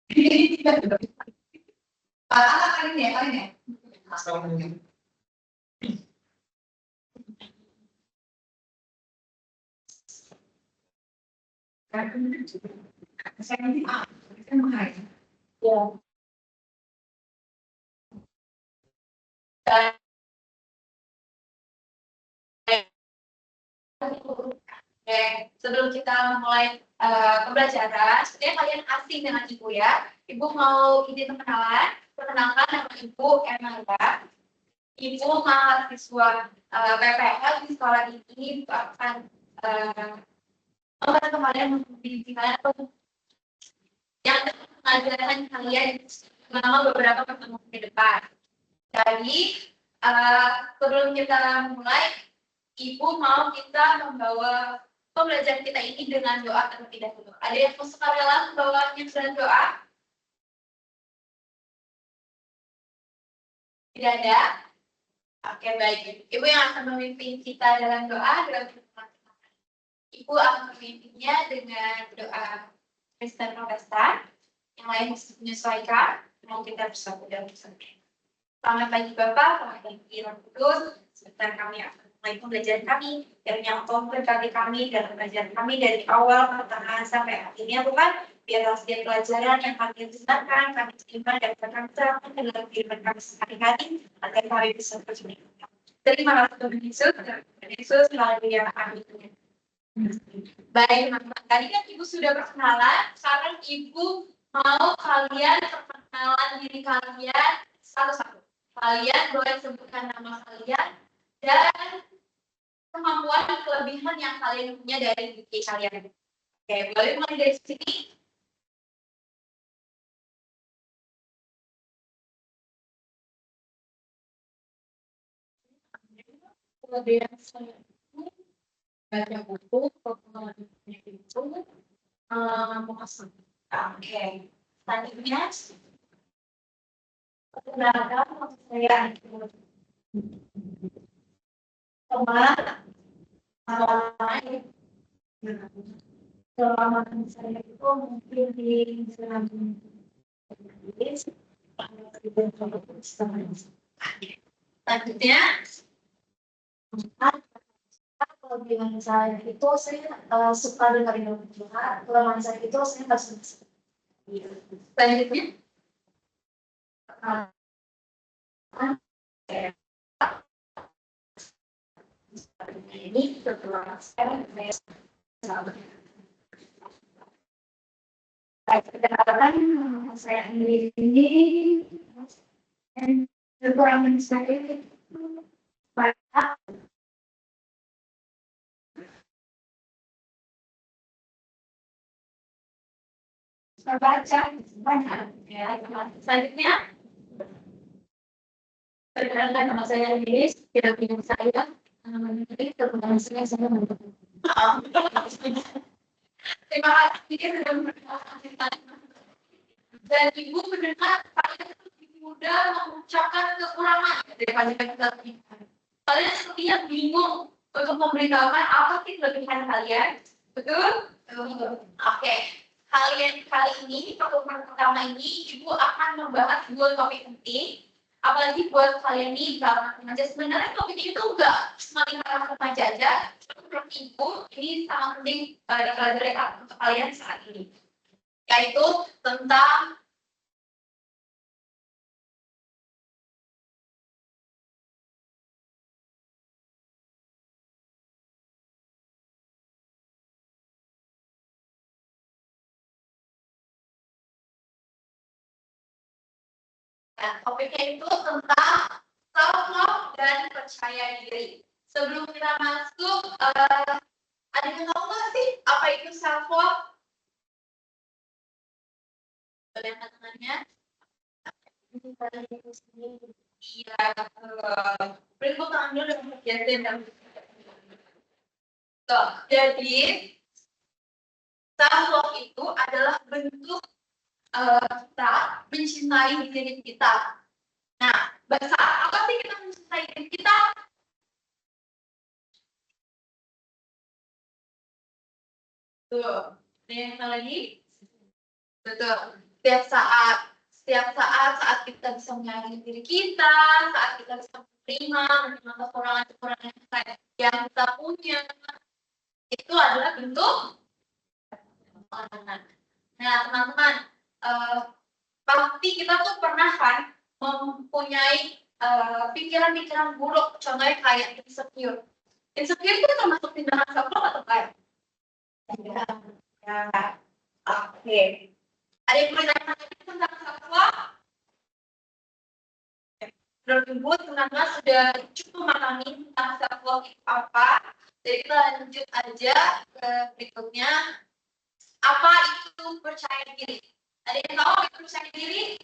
Kali ini ya. Oke, sebelum kita mulai pembelajaran, sebenarnya kalian asing dengan Ibu ya. Ibu mau izin perkenalan. Perkenalkan nama Ibu Emanda. Ibu mahasiswa PPL di sekolah ini akan kemarin mendidikan yang pengajaran kalian selama beberapa pertemuan ke depan. Jadi sebelum kita mulai, Ibu mau kita membawa pembelajaran kita ini dengan doa atau tidak dulu. Ada yang mau sukarela membawanya dengan doa? Tidak ada? Oke, baik. Ibu yang akan memimpin kita dalam doa, Ibu akan memimpinnya dengan doa Kristen Protestan. Yang lain menyesuaikan, mau kita bersatu dalam kesatuan. Selamat pagi Bapak, selamat pagi Roh Kudus. Sebentar kami akan mulai pembelajaran kami. Kiranya Engkau memberkati kami dalam pembelajaran kami dari awal pertengahan sampai akhirnya Tuhan. Biarlah setiap pelajaran yang kami dengarkan, kami terima dan kami terapkan ke dalam kehidupan kami sehari-hari agar kami bisa berjaya. Terima kasih Tuhan Yesus. Tuhan Yesus haleluya. Amin. Baik teman-teman, tadi kan Ibu sudah perkenalan. Sekarang Ibu mau kalian perkenalan diri kalian satu-satu. Kalian boleh sebutkan nama kalian dan kemampuan dan kelebihan yang kalian punya dari diri kalian. Oke, boleh mulai dari sini. Kelebihan saya baca buku, itu mengasah. Oke, selanjutnya perkenalkan saya teman selama saya itu mungkin di selanjutnya kelebihan saya itu saya suka dengerin lagu. Kelemahan saya itu saya nggak suka. Selanjutnya ini setelah saya perkenalkan saya ini kekurangan saya banyak. Baca banyak ya. Selanjutnya perkenalkan nama saya Lilis, kira-kira saya menjadi kekurangan saya mendukung. Terima kasih sudah memperkenalkan. Dan Ibu mendengar kalian lebih mudah mengucapkan kekurangan daripada kita. Kalian seperti yang bingung untuk memberitahukan apa sih kelebihan kalian, betul? Oke. Kalian kali ini pertemuan pertama ini Ibu akan membahas dua topik penting. Apalagi buat kalian nih dalam remaja, sebenarnya topik itu enggak cuma lingkaran remaja aja. Menurut Ibu ini sangat penting dipelajari untuk kalian saat ini, yaitu tentang topiknya itu tentang self love dan percaya diri. Sebelum kita masuk, ada yang tahu nggak sih apa itu self love? Boleh teman-temannya? Iya. Beri tepuk tangan dulu untuk Yasin. Jadi self love itu adalah bentuk kita mencintai diri kita. Nah, bahasa apa sih kita mencintai diri kita? Tuh, ada yang salah lagi? Betul. saat kita bisa menyayangi diri kita, saat kita bisa menerima kekurangan-kekurangan yang kita punya, itu adalah bentuk pengenalan. Nah, teman-teman, pasti kita tuh pernah kan mempunyai pikiran-pikiran buruk, contohnya kayak insecure. Insecure itu termasuk tindakan self-love atau enggak? Ya. Oke. Ada yang mau ditanya tentang self-love? Menurut Ibu, teman-teman sudah cukup memahami tentang self-love itu apa. Jadi kita lanjut aja ke berikutnya. Apa itu percaya diri? Ada yang tahu apa itu percaya diri?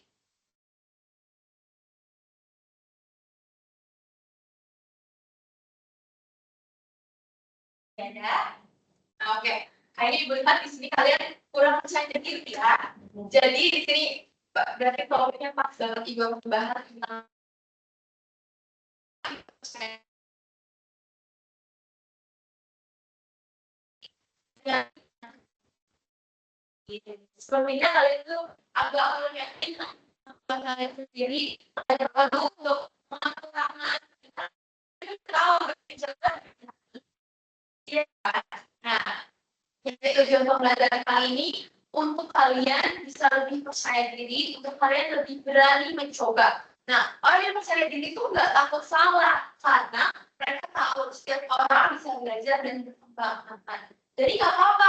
Ada? Oke. Kayaknya Ibu lihat di sini kalian kurang percaya diri ya. Jadi di sini berarti topiknya pas banget Ibu membahas tentang sepertinya kalian itu agak yakin kalian sendiri ada perlu untuk mengatakan tahu berbicara. Iya. Nah, jadi tujuan pembelajaran kali ini untuk kalian bisa lebih percaya diri, untuk kalian lebih berani mencoba. Nah, orang yang percaya diri itu nggak takut salah, karena mereka tahu setiap orang bisa belajar dan berkembang. Jadi nggak apa-apa.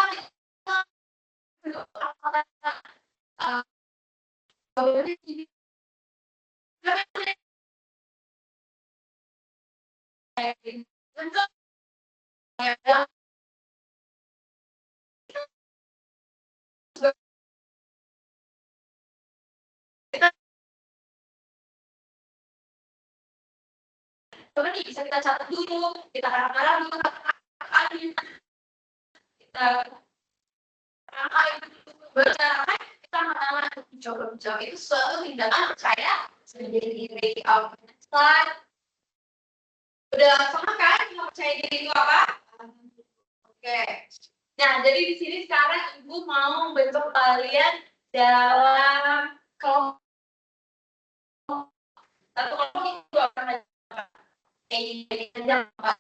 Coba nih bisa kita catat dulu, kita harap-harap dulu, kita bercarakan, kita mencoba itu suatu tindakan percaya sendiri diri. Slide. Udah sama kan kita percaya diri itu apa? Oke. Nah, jadi di sini sekarang Ibu mau membentuk kalian dalam kelompok. Satu kelompok itu akan jadi apa?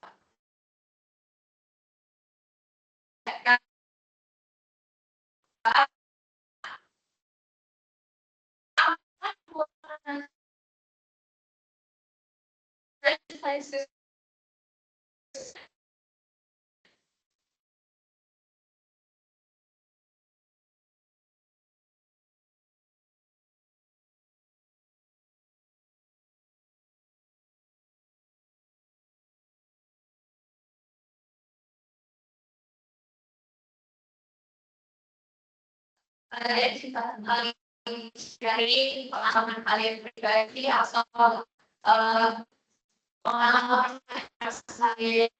Dari pengalaman kalian pribadi atau pengalaman saya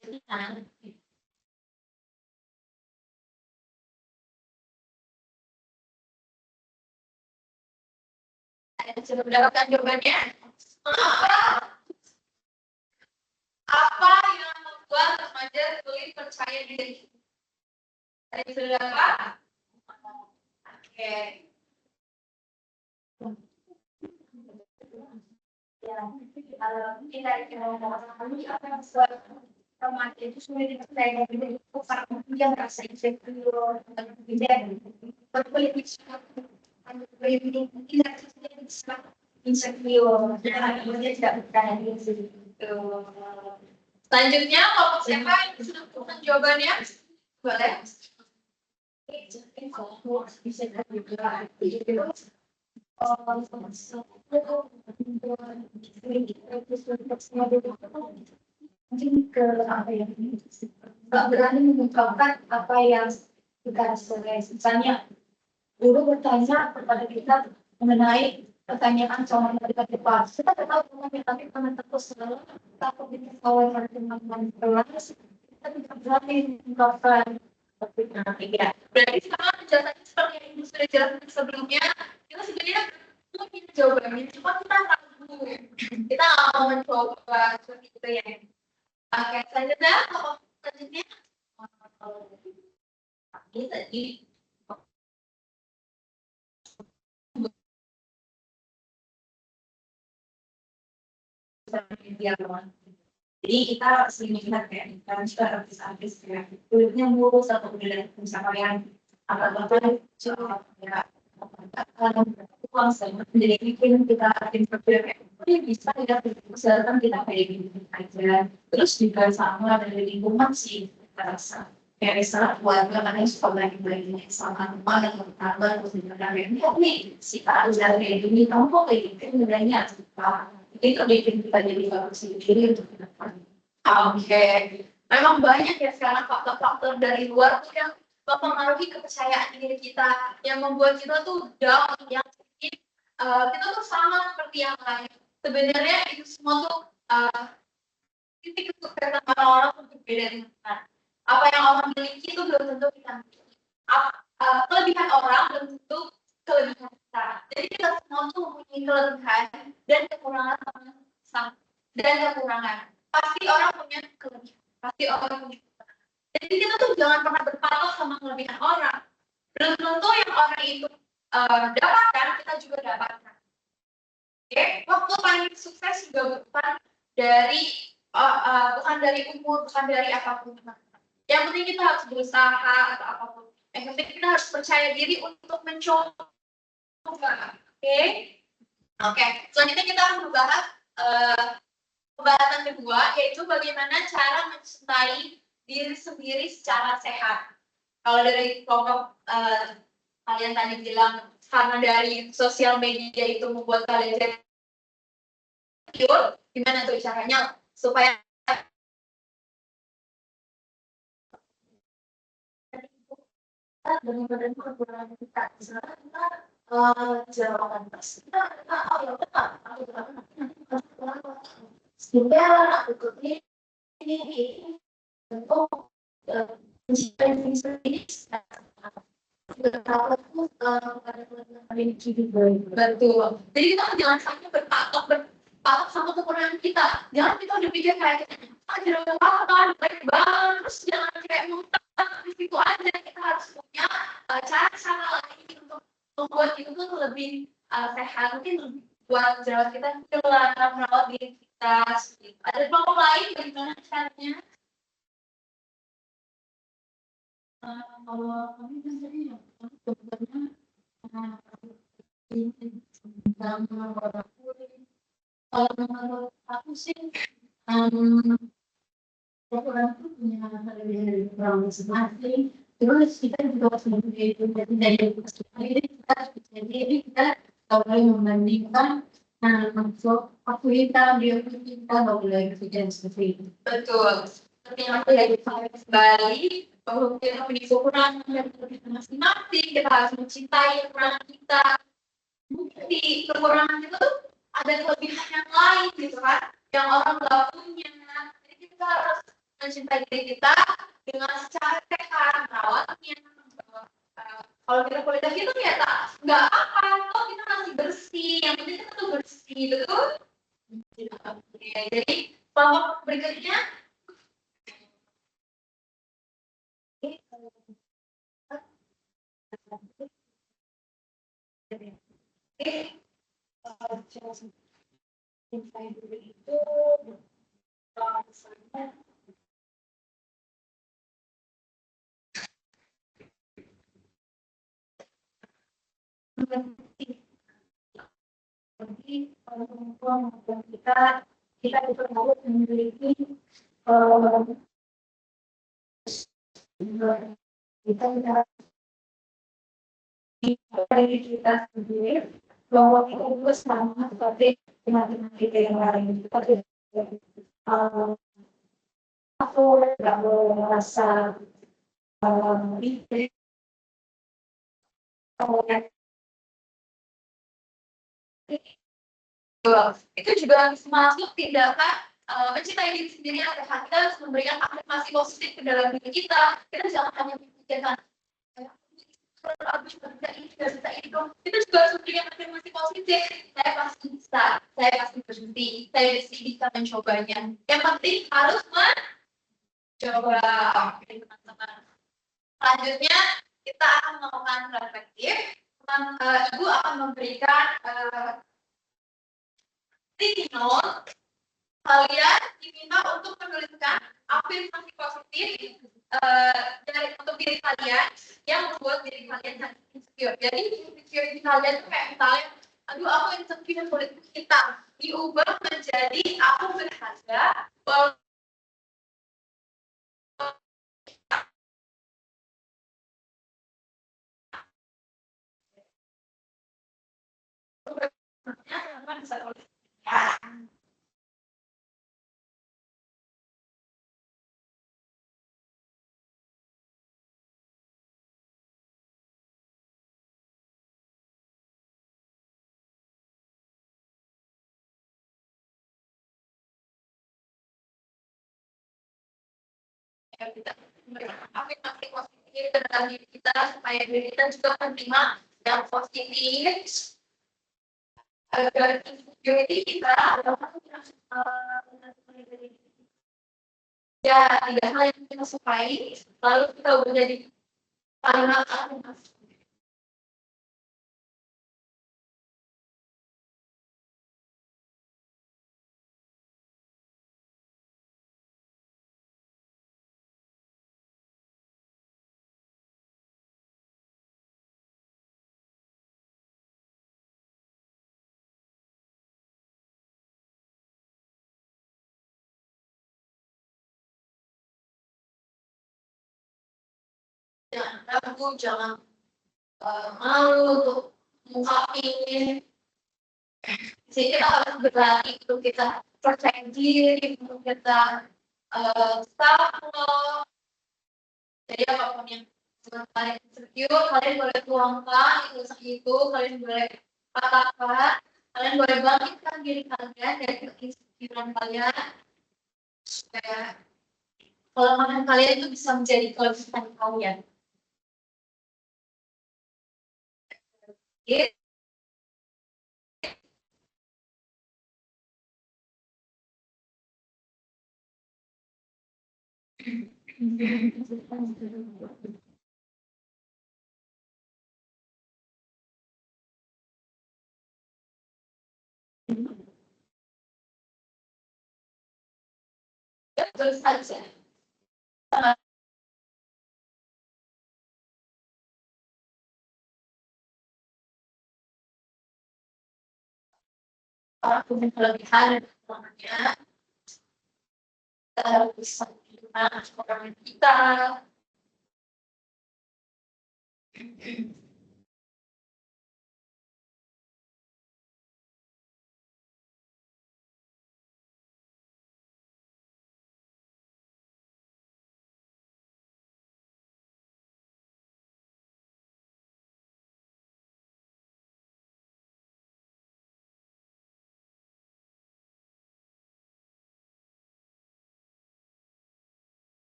sudah mendapatkan jawabannya. Apa yang membuat remaja sulit percaya diri? Tadi sudah apa? Oke. Kita apa yang membuat remaja itu sulit percaya diri? Karena dia merasa insecure, berpolitik, tidak insecure, dia tidak percaya diri. Selanjutnya, kelompok siapa yang sudah menemukan jawabannya? Boleh. Mungkin ke apa yang nggak berani mengungkapkan apa yang kita rasakan. Misalnya, guru bertanya kepada kita mengenai pertanyaan soal matematika. Kita tahu matematika karena takut selalu takut diketahui teman-teman kelas. Kita tidak berani mengungkapkan. Ya. Berarti sama penjelasannya seperti yang Ibu sudah jelaskan sebelumnya, kita sebenarnya punya jawabannya, cuma kita ragu. Kita nggak mau mencoba seperti itu ya. Oke, selanjutnya ini tadi sosial media. Jadi kita sering melihat kayak kan juga artis-artis kayak kulitnya mulus atau kemudian misalnya apa-apa ya uang sama jadi bikin kita berpikir kayak ini bisa ya misalkan kita kayak gini aja terus juga sama dari lingkungan sih kita rasa kayak misalnya keluarga kan yang suka bagi-bagi sama rumah dan tetangga terus juga ini nih si Kak udah kayak gini kamu kok kayak gitu nilainya apa itu bikin kita jadi bagus sendiri untuk ke depan. Oke, memang banyak ya sekarang faktor-faktor dari luar tuh yang mempengaruhi kepercayaan diri kita, yang membuat kita tuh down, yang bikin kita tuh sama seperti yang lain. Sebenarnya itu semua tuh titik kesuksesan orang-orang tuh berbeda dengan kita. Apa yang orang miliki itu belum tentu kita miliki. Kelebihan orang belum tentu kelebihan kita. Jadi kita semua tuh mempunyai kelebihan dan kekurangan sama dan kekurangan. Pasti orang punya kelebihan, pasti orang punya kekurangan. Jadi kita tuh jangan pernah berpatok sama kelebihan orang. Belum tentu yang orang itu dapatkan, kita juga dapatkan. Oke, waktu paling sukses juga bukan dari umur, bukan dari apapun. Yang penting kita harus berusaha atau apapun. Yang penting kita harus percaya diri untuk mencoba. Oke. Selanjutnya kita akan membahas pembahasan kedua, yaitu bagaimana cara mencintai diri sendiri secara sehat. Kalau dari kelompok kalian tadi bilang karena dari sosial media itu membuat kalian jadi insecure, gimana tuh caranya supaya dengan badan kekurangan kita misalnya kita jalan pas kita oh ya betul aku bilang skincare aku ini untuk mencintai diri sendiri betul. Jadi kita jangan sampai berpatok sama kekurangan kita. Jangan kita udah pikir kayak tidak apa-apa, baik banget, terus jangan kayak muntah di situ aja. Kita harus punya cara lain untuk membuat itu tuh lebih sehat. Mungkin buat jerawat kita merawat diri kita. Ada kelompok lain bagaimana caranya? Kalau kami biasanya sebenarnya kalau menurut aku sih orang itu punya lebih kurang masing-masing terus kita juga harus mempunyai dari kita harus jadi kita tak boleh membandingkan masuk aku kita dia kita tak boleh berpikir seperti itu. Betul. Seperti yang aku lagi kembali bahwa kita punya kekurangan dan kelebihan masing-masing, kita harus mencintai kekurangan kita. Mungkin di kekurangan kita tuh ada kelebihan yang lain gitu kan, yang orang nggak punya. Jadi kita harus mencintai diri kita dengan secara sehat, merawatnya. Kalau kita kulit itu ya nggak apa, kok kita masih bersih, yang penting kita tuh bersih, betul? Ya, jadi kelompok berikutnya. Jadi perempuan kita itu harus memiliki kita dari kita sendiri bahwa kita juga sama seperti teman-teman kita yang lain seperti aku tidak merasa itu juga masuk tindakan mencintai diri sendiri adalah kita harus memberikan afirmasi positif ke dalam diri kita. Kita jangan hanya memikirkan aku cuma bisa ini, nggak bisa ini dong. Kita juga harus memberikan afirmasi positif. Saya pasti bisa, saya pasti berhenti, saya pasti bisa mencobanya. Yang penting harus mencoba. Oke, teman-teman. Selanjutnya kita akan melakukan reflektif. Ibu akan memberikan sticky note kalian diminta untuk menuliskan afirmasi positif untuk diri kalian yang membuat diri kalian insecure. Jadi insecure kalian itu kayak misalnya, aduh aku insecure kulit hitam, diubah menjadi aku berharga. Afirmasi positif tentang diri kita supaya diri kita juga menerima yang positif agar insecurity kita ya tidak hal yang kita sukai lalu kita udah jadi anak. Jangan ragu, jangan malu untuk mengungkapin. Jadi kita harus berlari untuk kita percaya diri, untuk kita self-love. Jadi apapun yang kalian insecure, kalian boleh tuangkan itu, kalian boleh katakan, kalian boleh bangkitkan diri kalian dari keinsecurean kalian supaya kelemahan kalian itu bisa menjadi kelebihan kalian. Gitu. Terus saja. Orang punya kelebihan dan kekurangannya, kita harus bisa menerima kekurangan kita.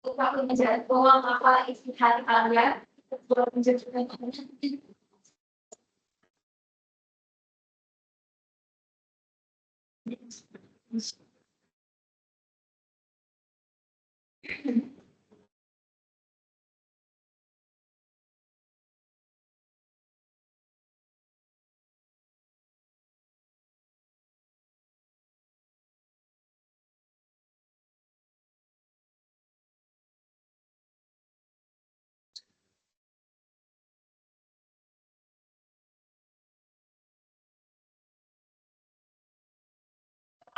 Lupa mengejar peluang apa isi hati kalian untuk menjadikan kalian.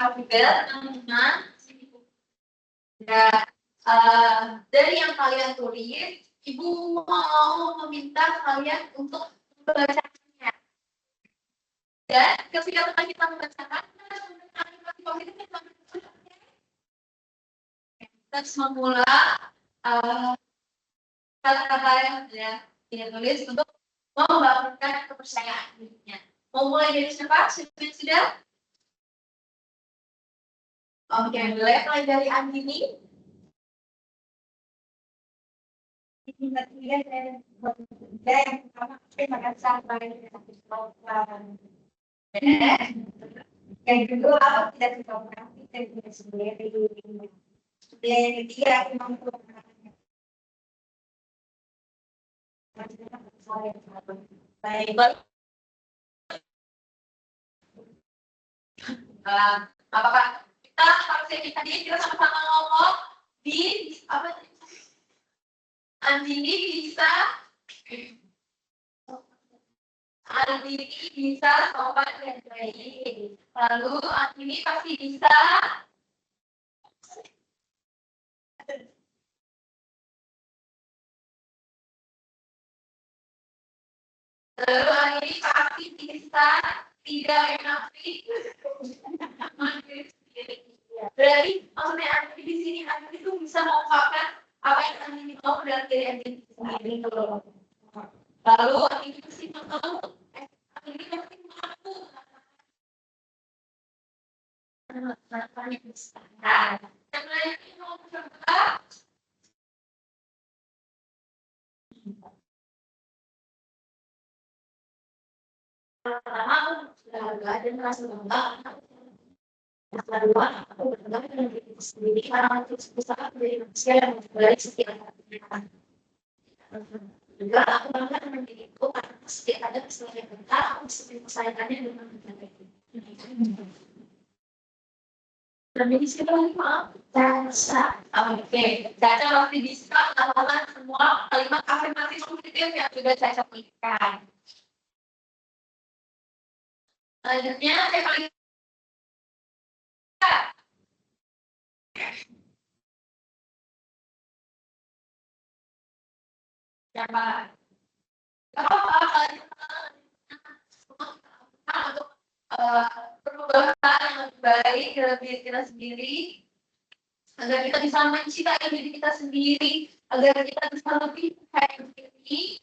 Juga teman-teman, dari yang kalian tulis, Ibu mau meminta kalian untuk membacakannya. Dan ketika teman kita membacakan, kita semula kata-kata yang tidak tulis untuk membangunkan kepercayaan dirinya. Mau mulai dari siapa? Siapa yang sudah? Oke, mulai dari Andini. Yang pertama, terima kasih sampai yang kedua, aku tidak suka mengerti dan sendiri. Yang ketiga, aku mampu Baik. Apakah kita harusnya tadi kita sama-sama ngomong di apa? Andini bisa sopan dan baik. Lalu Andini pasti bisa. Lalu Andini pasti bisa tidak menafik. Berarti maksudnya Andini di sini Andini itu bisa mengungkapkan apa yang Andini mau dari diri Andini sendiri. Lalu Andini pasti mau. Andini pasti mampu. Yang lain mau coba. Pertama, ada merasa bangga. Yang kedua, aku berbangga dengan diri sendiri karena itu berusaha menjadi manusia yang baik setiap hari. Juga aku bangga dengan diriku karena setiap ada kesalahan bentar, aku bisa menyelesaikannya dengan baik. Dan di sini lagi maaf, Caca. Oke, Caca masih bisa melakukan semua kalimat afirmasi positif yang sudah saya berikan. Selanjutnya, saya paling siapa? Untuk perubahan yang lebih baik dalam diri kita sendiri, agar kita bisa mencintai diri kita sendiri, agar kita bisa lebih percaya diri.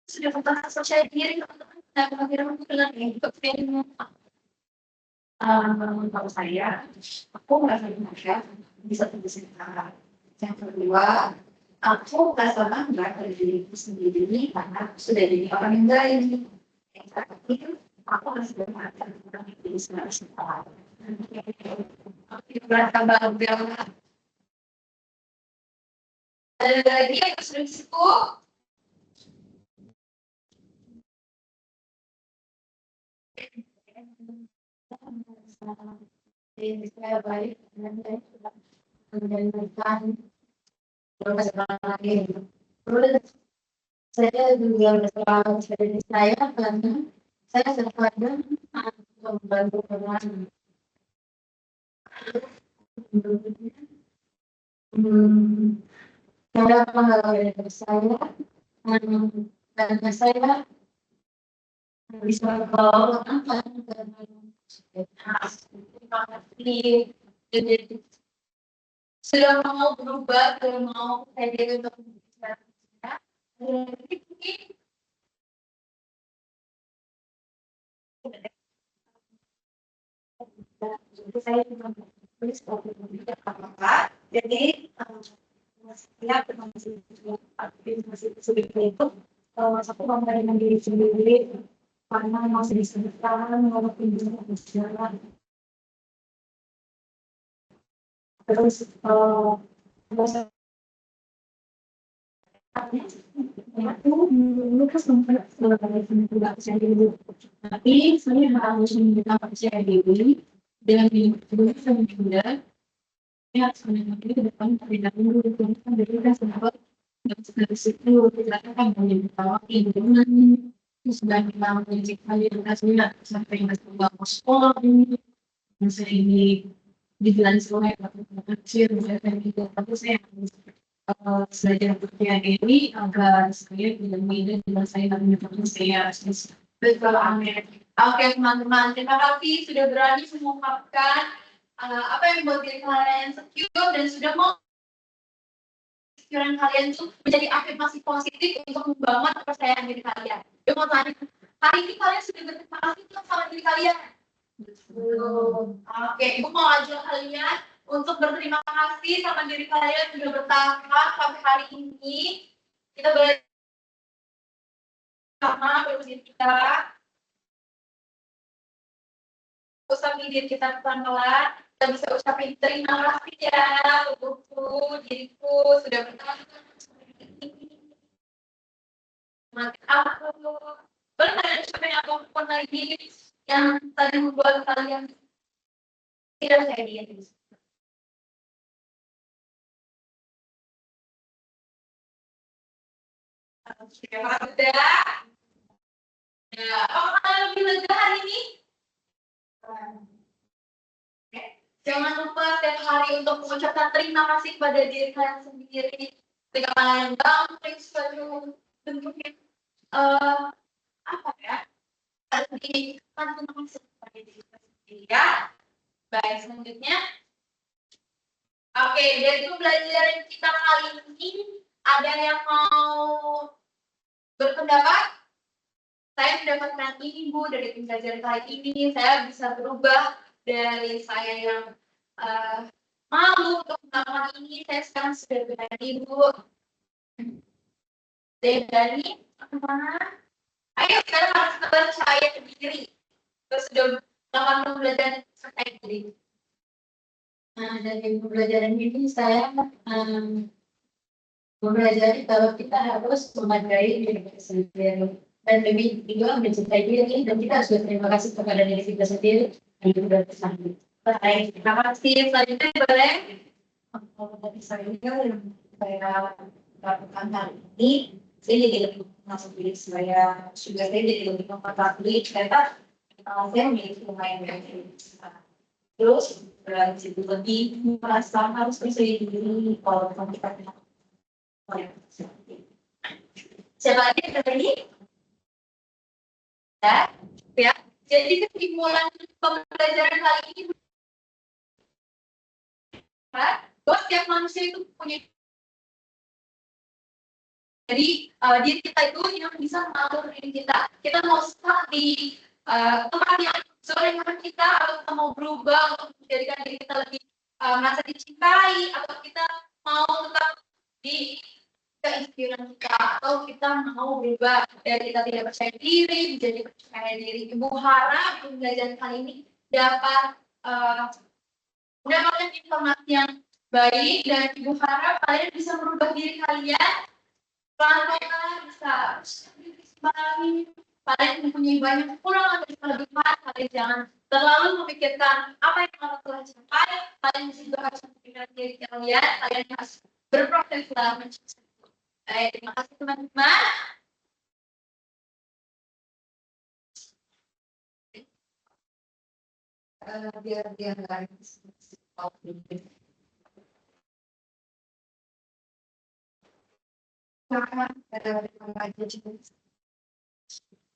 Sudah tentang percaya diri, teman-teman, dan bagaimana dengan hidup yang kalau saya, aku merasa bangga bisa berbicara. Yang kedua, aku merasa bangga dari diriku sendiri karena aku sudah jadi orang yang baik. Yang terakhir, aku masih bermata orang yang bisa bersalah. Aku merasa bangga. Ada lagi yang sudah disebut. Saya baik dan baik menjadikan lagi. Terus saya juga berterima kasih saya karena saya terkadang membantu orang. Cara pengalaman saya dan saya bisa membawa apa jadi sudah mau berubah, sudah mau saya untuk berbicara. Saya juga menulis apa jadi setiap masih seperti itu satu bangga dengan diri sendiri karena masih disebutkan walaupun belum berjalan terus aku lukas tidak percaya diri tapi saya harus menunjukkan percaya diri dengan diri sendiri ya sebenarnya ke depan tidak dulu kan berikan sahabat dari situ kita akan menyebutkan lingkungan terus dan kita menciptakan edukasinya sampai masuk ke sekolah ini masa ini dibilang sekolah kecil misalnya gitu tapi saya harus belajar percaya diri agar saya tidak mudah dengan saya menyebutkan saya betul amin. Oke teman-teman terima kasih sudah berani mengungkapkan apa yang membuat diri kalian secure dan sudah mau pikiran kalian itu menjadi afirmasi positif untuk membangun kepercayaan diri kalian. Jadi mau tanya, hari ini kalian sudah berterima kasih sama diri kalian? Oke, Ibu mau ajak kalian untuk berterima kasih sama diri kalian sudah bertahan sampai hari ini. Kita belajar sama diri kita. Usah diri kita pelan-pelan. kita bisa ucapin terima kasih ya tubuhku, diriku sudah bertahan seperti ini. Maka aku benar ucapin apapun lagi yang tadi membuat kalian tidak saya diri. Sudah. Ya, apakah lebih lega hari ini? Jangan lupa setiap hari untuk mengucapkan terima kasih kepada diri kalian sendiri. Ketika kalian bangun suatu bentuknya apa ya? Lebih terima kasih kepada diri kalian sendiri ya. Baik, selanjutnya. Oke, dari pembelajaran kita kali ini ada yang mau berpendapat? Saya mendapatkan ini Bu dari pembelajaran kali ini, saya bisa berubah dari saya yang malu untuk melakukan ini, saya sekarang sudah berani Bu. Saya berani, mana? Ayo sekarang harus percaya diri. Terus sudah melakukan pembelajaran terkait diri. Nah, dari pembelajaran ini saya mempelajari kalau kita harus menghargai diri kita sendiri. Dan lebih juga mencintai diri dan kita harus berterima kasih kepada diri kita sendiri yang sudah bersama. Baik, terima kasih. Selanjutnya boleh. Kalau tadi saya yang saya lakukan hari ini, saya jadi lebih masuk diri saya juga saya jadi lebih mengetahui ternyata saya memiliki lumayan banyak. Terus jadi lebih merasa harus percaya diri kalau kita siapa lagi yang ini? Ya. Jadi kesimpulan pembelajaran kali ini bahwa setiap manusia itu punya jadi diri kita itu yang bisa mengatur diri kita. Kita mau stuck di tempat yang zona nyaman kita atau kita mau berubah untuk menjadikan diri kita lebih merasa dicintai atau kita mau tetap di keinginan kita atau kita mau berubah dari kita tidak percaya diri menjadi percaya diri. Ibu harap pembelajaran kali ini dapat mendapatkan informasi yang baik dan Ibu harap kalian bisa merubah diri kalian pelan-pelan bisa kalian mempunyai banyak kekurangan dan kelebihan. Kalian jangan terlalu memikirkan apa yang kalian telah capai. Kalian juga harus memikirkan diri kalian. Kalian harus berproses dalam mencapai. Terima kasih teman-teman. Biar lain.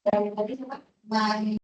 Terima kasih.